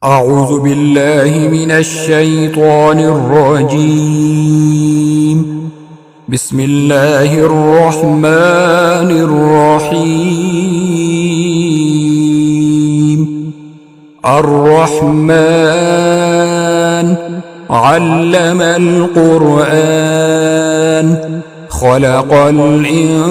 أعوذ بالله من الشيطان الرجيم. بسم الله الرحمن الرحيم. الرحمن علم القرآن خلق الإنسان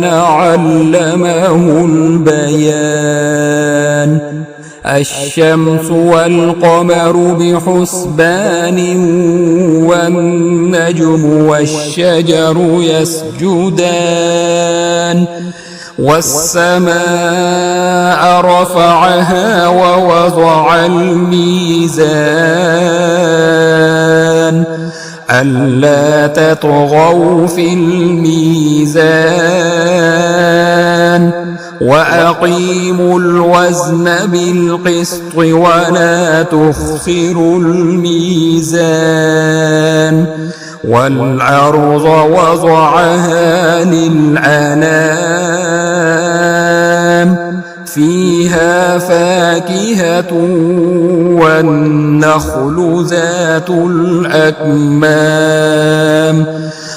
علمه البيان. الشمس والقمر بحسبان والنجم والشجر يسجدان والسماء رفعها ووضع الميزان ألا تطغوا في الميزان وأقيموا الوزن بالقسط ولا تخسروا الميزان والأرض وضعها للأنام فيها فاكهة والنخل ذات الأكمام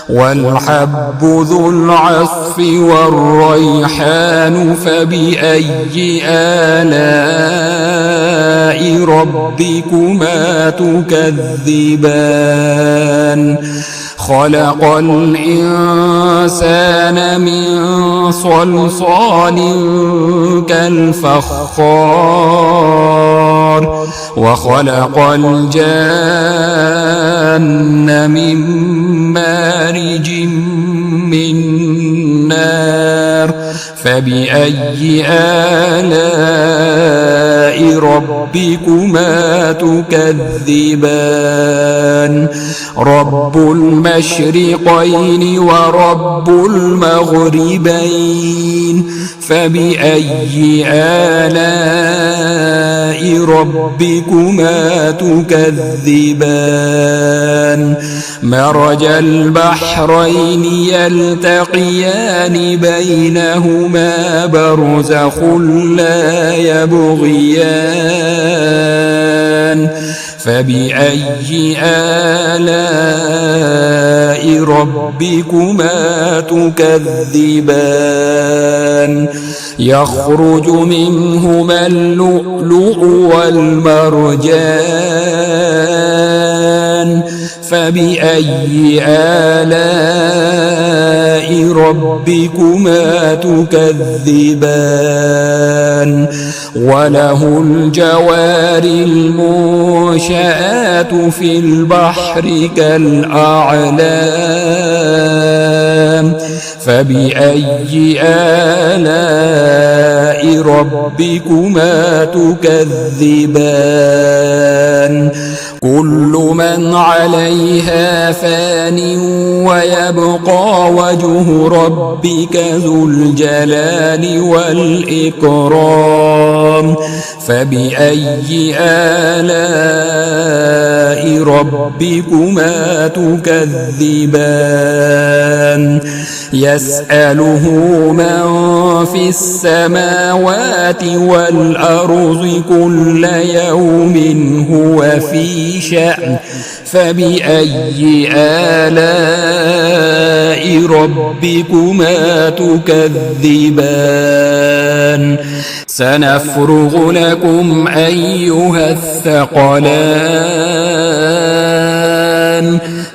والحب ذو العصف والريحان فبأي آلاء ربكما تكذبان خلق الإنسان من صلصال كالفخار وخلق الجان من مارج من نار فبأي آلاء ربكما تكذبان رب المشرقين ورب المغربين فبأي آلاء ربكما تكذبان مرج البحرين يلتقيان بينهما برزخ لا يبغيان فبأي آلاء ربكما تكذبان يخرج منهما اللؤلؤ والمرجان فبأي آلاء ربكما تكذبان وله الجوار المنشآت في البحر كالأعلام فبأي آلاء ربكما تكذبان كل من عليها فان ويبقى وجه ربك ذو الجلال والإكرام فبأي آلاء ربكما تكذبان يسأله من في السماوات والأرض كل يوم هو في شأن فبأي آلاء ربكما تكذبان سنفرغ لكم أيها الثقلان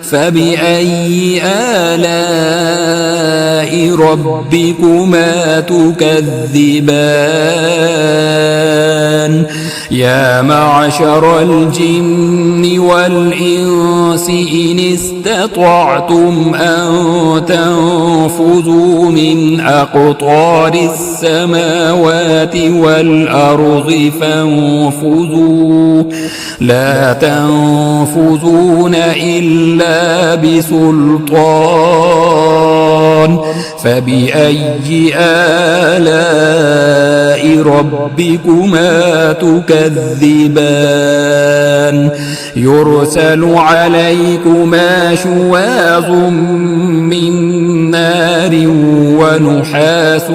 فبأي آلاء ربكما تكذبان يا معشر الجن والإنس إن استطعتم أن تنفذوا من أقطار السماوات والأرض فانفذوا لا تنفذون إلا بسلطان فبأي آلاء آلاء ربكما تكذبان يرسل عليكما شواظ من نار ونحاس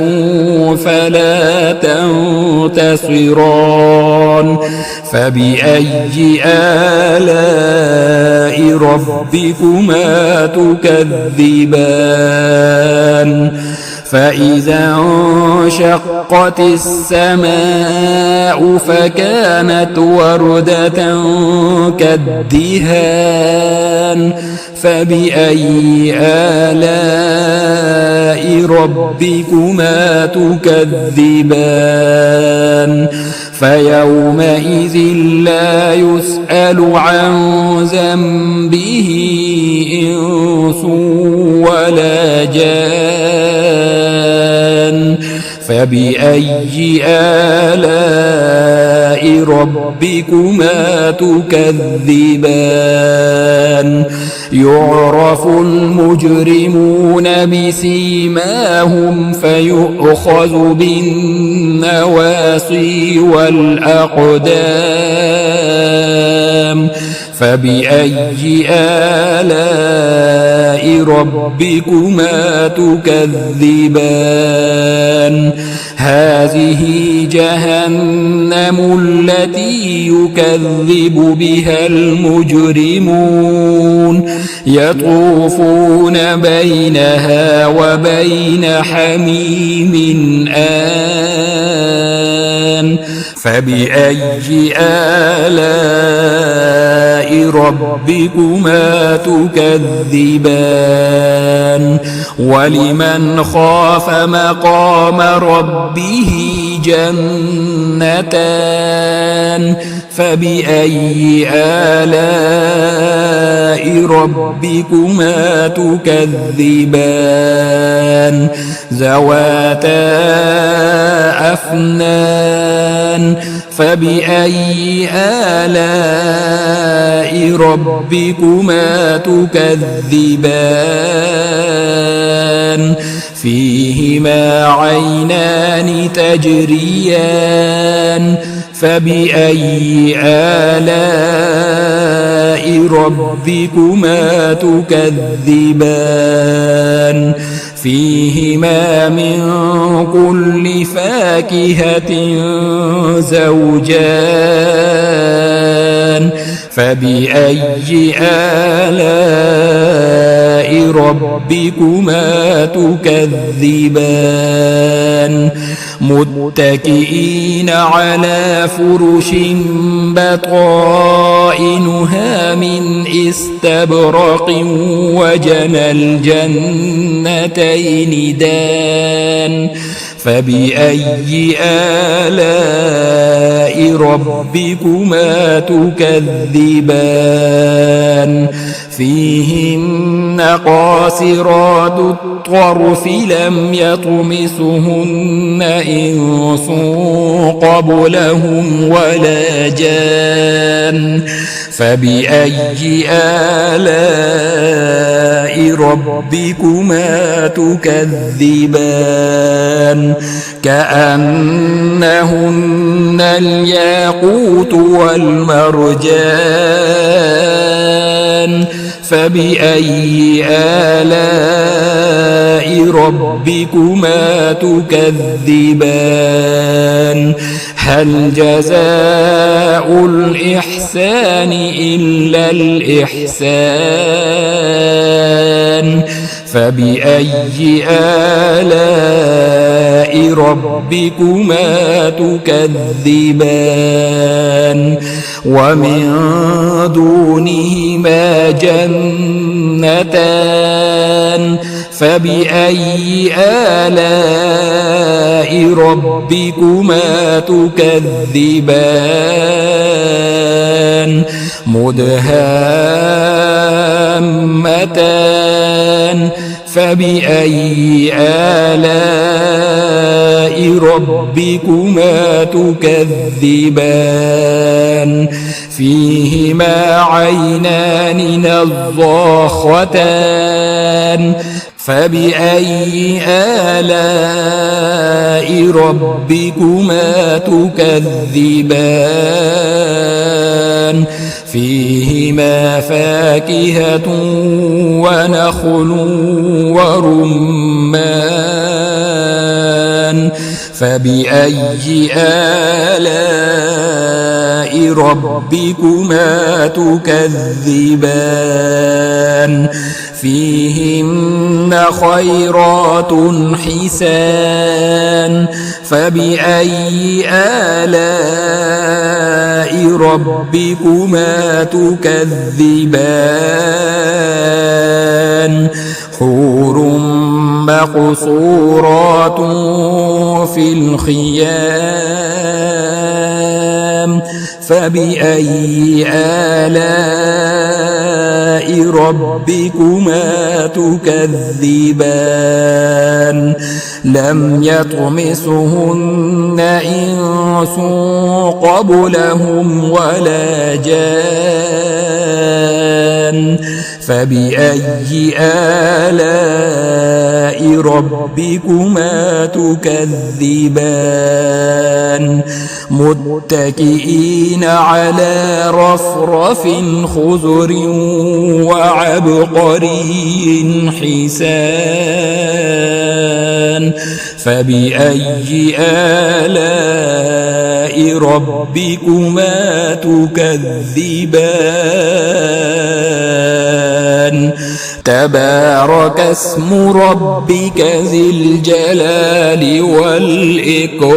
فلا تنتصران فبأي آلاء ربكما تكذبان فإذا انشقت السماء فكانت وردة كالدهان فبأي آلاء ربكما تكذبان فيومئذ لا يسأل عن ذنبه إنس ولا جان فبأي آلاء ربكما تكذبان يعرف المجرمون بسيماهم فيؤخذ بالنواصي والأقدام فبأي آلاء ربكما تكذبان هذه جهنم التي يكذب بها المجرمون يطوفون بينها وبين حميم آن فبأي آلاء ربكما تكذبان ولمن خاف مقام ربه جنتان فبأي آلاء ربكما تكذبان ذواتا أفنان فبأي آلاء ربكما تكذبان فيهما عينان تجريان فبأي آلاء ربكما تكذبان فيهما من كل فاكهة زوجان فبأي آلاء ربكما تكذبان متكئين على فرش بطائنها من استبرق وجنى الجنتين دان فبأي آلاء ربكما تكذبان فيهن قاصرات الطرف لم يطمثهن إنس قبلهم ولا جان فبأي آلاء ربكما تكذبان كأنهن الياقوت والمرجان فبأي آلاء ربكما تكذبان هل جزاء الإحسان إلا الإحسان فبأي آلاء ربكما تكذبان ومن دونهما جنتان فبأي آلاء ربكما تكذبان مدهامتان فبأي آلاء ربكما تكذبان فيهما عينان نضاختان فبأي آلاء ربكما تكذبان فيهما فاكهة ونخل ورمان فبأي آلاء ربكما تكذبان فيهن خيرات حسان فبأي آلاء ربكما تكذبان حور مقصورات في الخيام فبأي آلاء ربكما تكذبان لم يطمسهن إنس قبلهم ولا جان فبأي آلاء ربكما تكذبان متكئين على رفرف خضر وعبقري حسان فبأي آلاء ربكما تكذبان تبارك اسم ربك ذي الجلال والإكرام